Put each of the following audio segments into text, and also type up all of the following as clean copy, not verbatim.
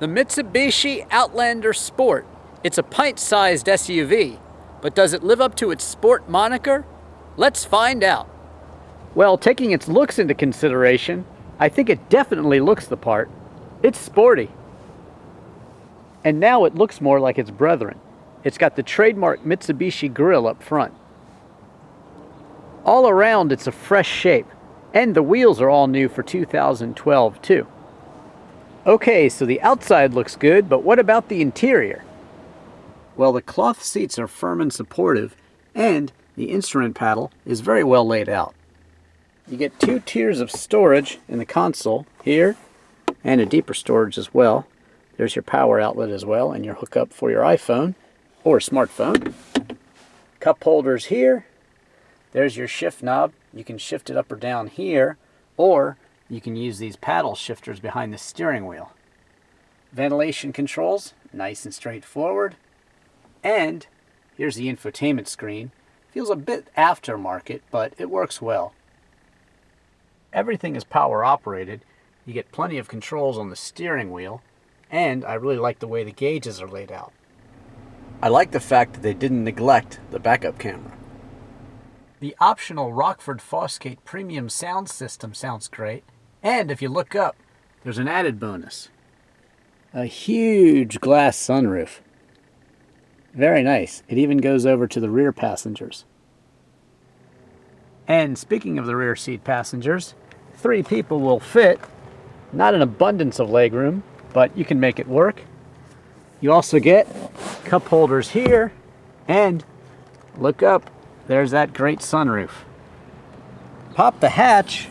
The Mitsubishi Outlander Sport. It's a pint-sized SUV, but does it live up to its sport moniker? Let's find out. Well, taking its looks into consideration, I think it definitely looks the part. It's sporty. And now it looks more like its brethren. It's got the trademark Mitsubishi grille up front. All around, it's a fresh shape, and the wheels are all new for 2012 too. Okay, so the outside looks good, but what about the interior? Well, the cloth seats are firm and supportive, and the instrument panel is very well laid out. You get 2 tiers of storage in the console here, and a deeper storage as well. There's your power outlet as well, and your hookup for your iPhone or smartphone. Cup holders here. There's your shift knob. You can shift it up or down here, or you can use these paddle shifters behind the steering wheel. Ventilation controls, nice and straightforward. And here's the infotainment screen. Feels a bit aftermarket, but it works well. Everything is power operated. You get plenty of controls on the steering wheel, and I really like the way the gauges are laid out. I like the fact that they didn't neglect the backup camera. The optional Rockford Fosgate premium sound system sounds great. And if you look up, there's an added bonus. A huge glass sunroof. Very nice. It even goes over to the rear passengers. And speaking of the rear seat passengers, 3 people will fit. Not an abundance of legroom, but you can make it work. You also get cup holders here, and look up, there's that great sunroof. Pop the hatch,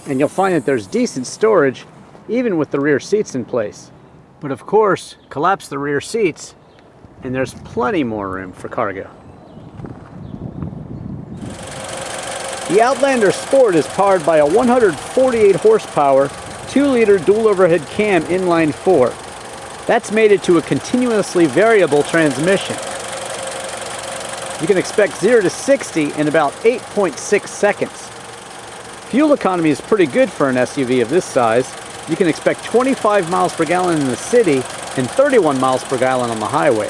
and you'll find that there's decent storage, even with the rear seats in place. But of course, collapse the rear seats, and there's plenty more room for cargo. The Outlander Sport is powered by a 148 horsepower, 2-liter dual overhead cam inline 4. That's made it to a continuously variable transmission. You can expect 0 to 60 in about 8.6 seconds. Fuel economy is pretty good for an SUV of this size. You can expect 25 miles per gallon in the city and 31 miles per gallon on the highway,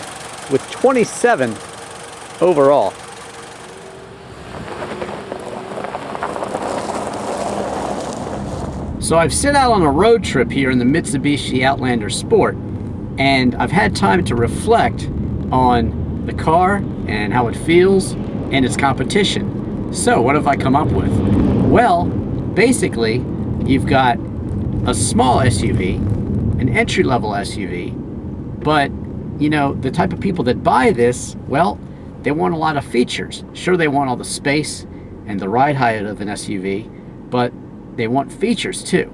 with 27 overall. So I've set out on a road trip here in the Mitsubishi Outlander Sport, and I've had time to reflect on the car and how it feels and its competition. So what have I come up with? Well, basically, you've got a small SUV, an entry-level SUV, but, you know, the type of people that buy this, well, they want a lot of features. Sure, they want all the space and the ride height of an SUV, but they want features too.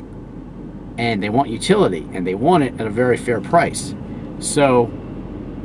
And they want utility, and they want it at a very fair price. So,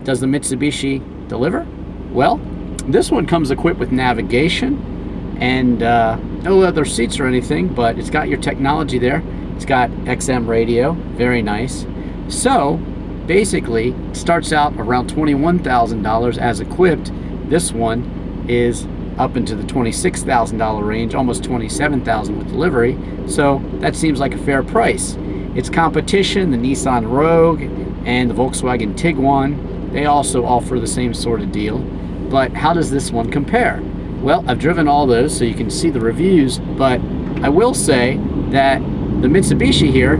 does the Mitsubishi deliver? Well, this one comes equipped with navigation, and no leather seats or anything, but it's got your technology there. It's got XM radio, very nice. So basically it starts out around $21,000 as equipped. This one is up into the $26,000 range, almost $27,000 with delivery. So that seems like a fair price. Its competition, the Nissan Rogue and the Volkswagen Tiguan, they also offer the same sort of deal. But how does this one compare? Well, I've driven all those so you can see the reviews, but I will say that the Mitsubishi here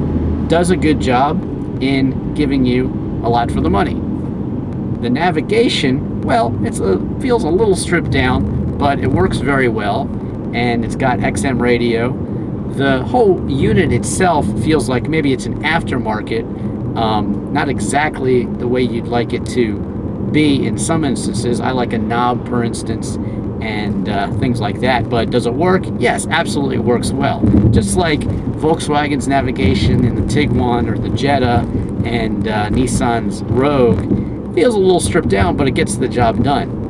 does a good job in giving you a lot for the money. The navigation, well, feels a little stripped down, but it works very well, and it's got XM radio. The whole unit itself feels like maybe it's an aftermarket, not exactly the way you'd like it to be in some instances. I like a knob, for instance, and things like that. But does it work? Yes, absolutely it works well. Just like Volkswagen's navigation in the Tiguan or the Jetta and Nissan's Rogue, feels a little stripped down, but it gets the job done.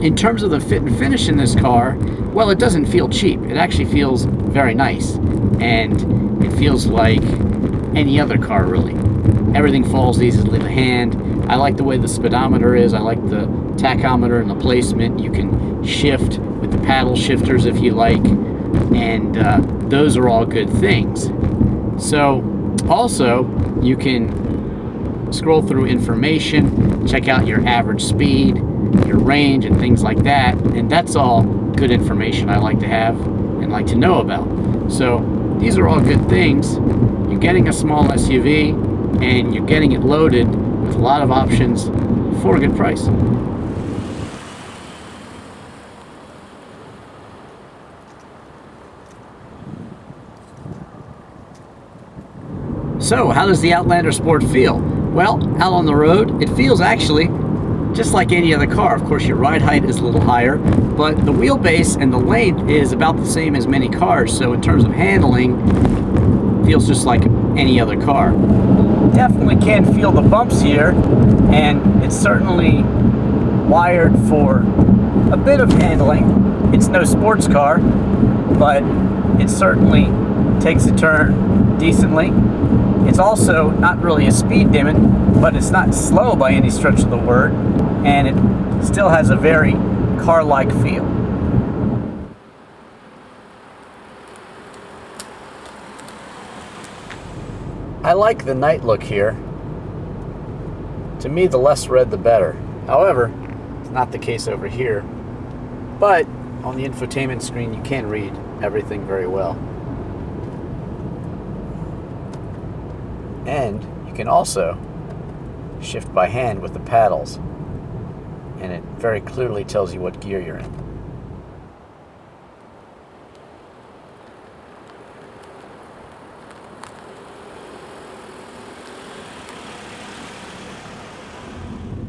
In terms of the fit and finish in this car, well, it doesn't feel cheap. It actually feels very nice, and it feels like any other car, really. Everything falls easily to the hand. I like the way the speedometer is. I like the tachometer and the placement. You can shift with the paddle shifters if you like, and those are all good things. So also you can scroll through information, check out your average speed, your range, and things like that. And that's all good information I like to have and like to know about. So these are all good things. You're getting a small SUV and you're getting it loaded with a lot of options for a good price. So how does the Outlander Sport feel? Well, out on the road, it feels actually just like any other car. Of course, your ride height is a little higher, but the wheelbase and the length is about the same as many cars. So in terms of handling, it feels just like any other car. Definitely can feel the bumps here, and it's certainly wired for a bit of handling. It's no sports car, but it certainly takes a turn decently. It's also not really a speed demon, but it's not slow by any stretch of the word, and it still has a very car-like feel. I like the night look here. To me, the less red the better. However, it's not the case over here, but on the infotainment screen you can read everything very well. And you can also shift by hand with the paddles, and it very clearly tells you what gear you're in.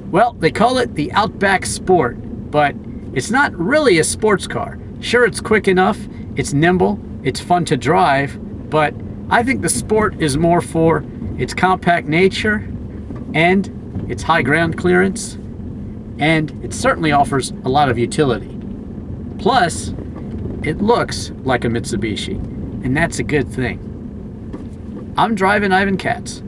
Well, they call it the Outback Sport, but it's not really a sports car. Sure, it's quick enough, it's nimble, it's fun to drive, but I think the Sport is more for its compact nature and its high ground clearance, and it certainly offers a lot of utility. Plus, it looks like a Mitsubishi, and that's a good thing. I'm Drivin Ivan Katz.